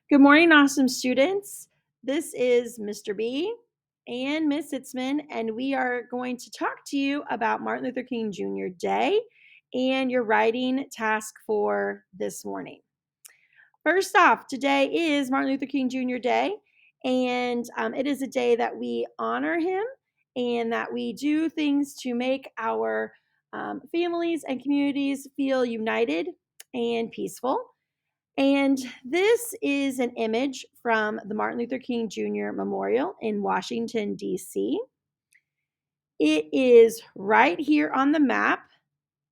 Good morning, awesome students. This is Mr. B and Miss Sitzman, and we are going to talk to you about Martin Luther King Jr. Day and your writing task for this morning. First off, today is Martin Luther King Jr. Day, and it is a day that we honor him and that we do things to make our families and communities feel united and peaceful. And this is an image from the Martin Luther King Jr. Memorial in Washington, D.C. It is right here on the map,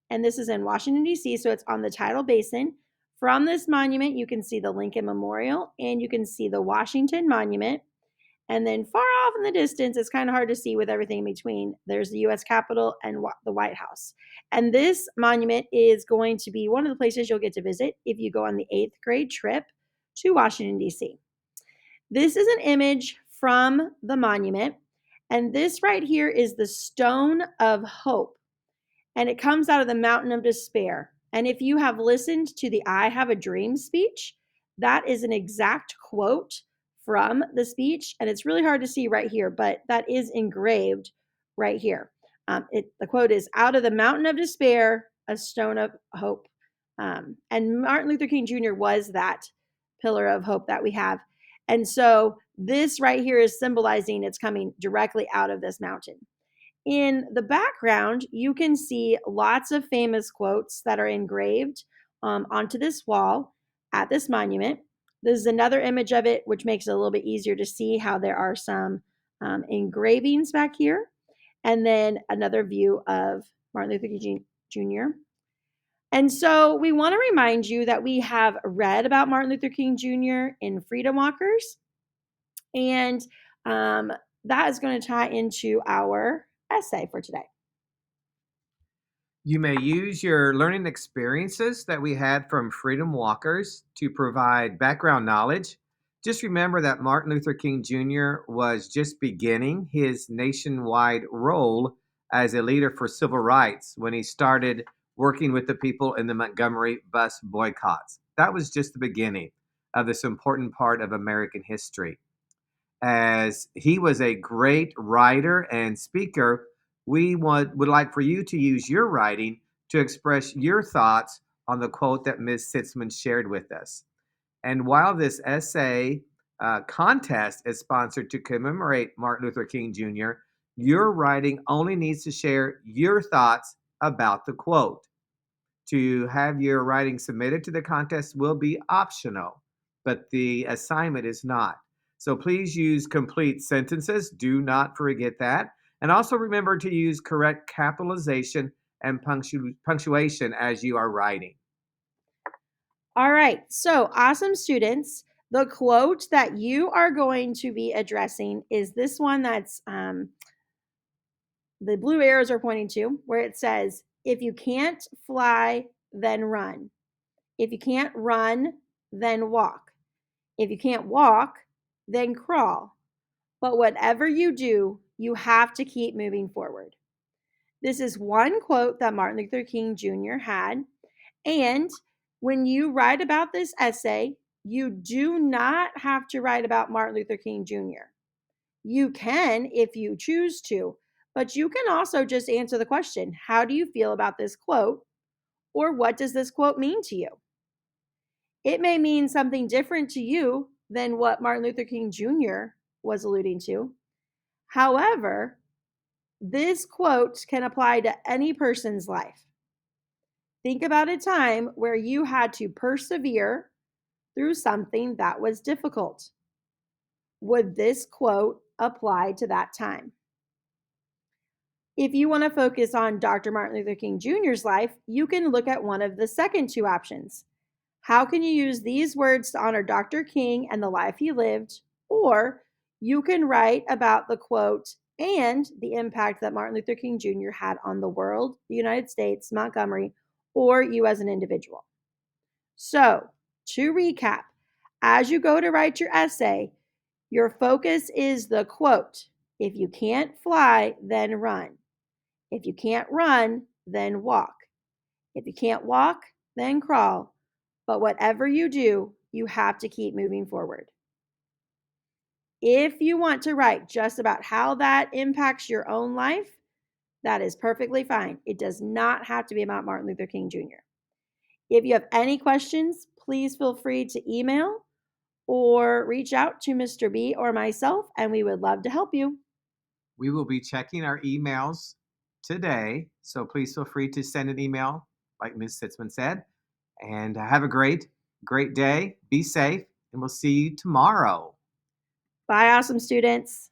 and this is in Washington, D.C., so it's on the tidal basin. From this monument, you can see the Lincoln Memorial and you can see the Washington Monument. And then far off in the distance, it's kind of hard to see with everything in between. There's the U.S. Capitol and the White House. And this monument is going to be one of the places you'll get to visit if you go on the 8th grade trip to Washington, D.C. This is an image from the monument. And this right here is the Stone of Hope. And it comes out of the Mountain of Despair. And if you have listened to the I Have a Dream speech, that is an exact quote from the speech. And it's really hard to see right here, but that is engraved right here. The quote is, "Out of the mountain of despair, a stone of hope." And Martin Luther King Jr. was that pillar of hope that we have. And so this right here is symbolizing it's coming directly out of this mountain. In the background, you can see lots of famous quotes that are engraved onto this wall at this monument. This is another image of it, which makes it a little bit easier to see how there are some engravings back here. And then another view of Martin Luther King Jr. And so we want to remind you that we have read about Martin Luther King Jr. in Freedom Walkers. And that is going to tie into our essay for today. You may use your learning experiences that we had from Freedom Walkers to provide background knowledge. Just remember that Martin Luther King Jr. was just beginning his nationwide role as a leader for civil rights when he started working with the people in the Montgomery bus boycotts. That was just the beginning of this important part of American history. As he was a great writer and speaker, would like for you to use your writing to express your thoughts on the quote that Ms. Sitzman shared with us. And while this essay contest is sponsored to commemorate Martin Luther King Jr., your writing only needs to share your thoughts about the quote. To have your writing submitted to the contest will be optional, but the assignment is not. So please use complete sentences. Do not forget that. And also remember to use correct capitalization and punctuation as you are writing. All right, so awesome students. The quote that you are going to be addressing is this one that's the blue arrows are pointing to, where it says, "If you can't fly, then run. If you can't run, then walk. If you can't walk, then crawl. But whatever you do, you have to keep moving forward." This is one quote that Martin Luther King Jr. had. And when you write about this essay, you do not have to write about Martin Luther King Jr. You can if you choose to, but you can also just answer the question, how do you feel about this quote? Or what does this quote mean to you? It may mean something different to you than what Martin Luther King Jr. was alluding to. However, this quote can apply to any person's life. Think about a time where you had to persevere through something that was difficult. Would this quote apply to that time? If you want to focus on Dr. Martin Luther King Jr.'s life, you can look at one of the second two options. How can you use these words to honor Dr. King and the life he lived? Or you can write about the quote and the impact that Martin Luther King Jr. had on the world, the United States, Montgomery, or you as an individual. So, to recap, as you go to write your essay, your focus is the quote, "If you can't fly, then run. If you can't run, then walk. If you can't walk, then crawl. But whatever you do, You have to keep moving forward. If you want to write just about how that impacts your own life, that is perfectly fine. It does not have to be about Martin Luther King Jr. If you have any questions, please feel free to email or reach out to Mr. B or myself, and we would love to help you. We will be checking our emails today, so please feel free to send an email, like Ms. Sitzman said. And have a great day. Be safe, and we'll see you tomorrow. Bye, awesome students.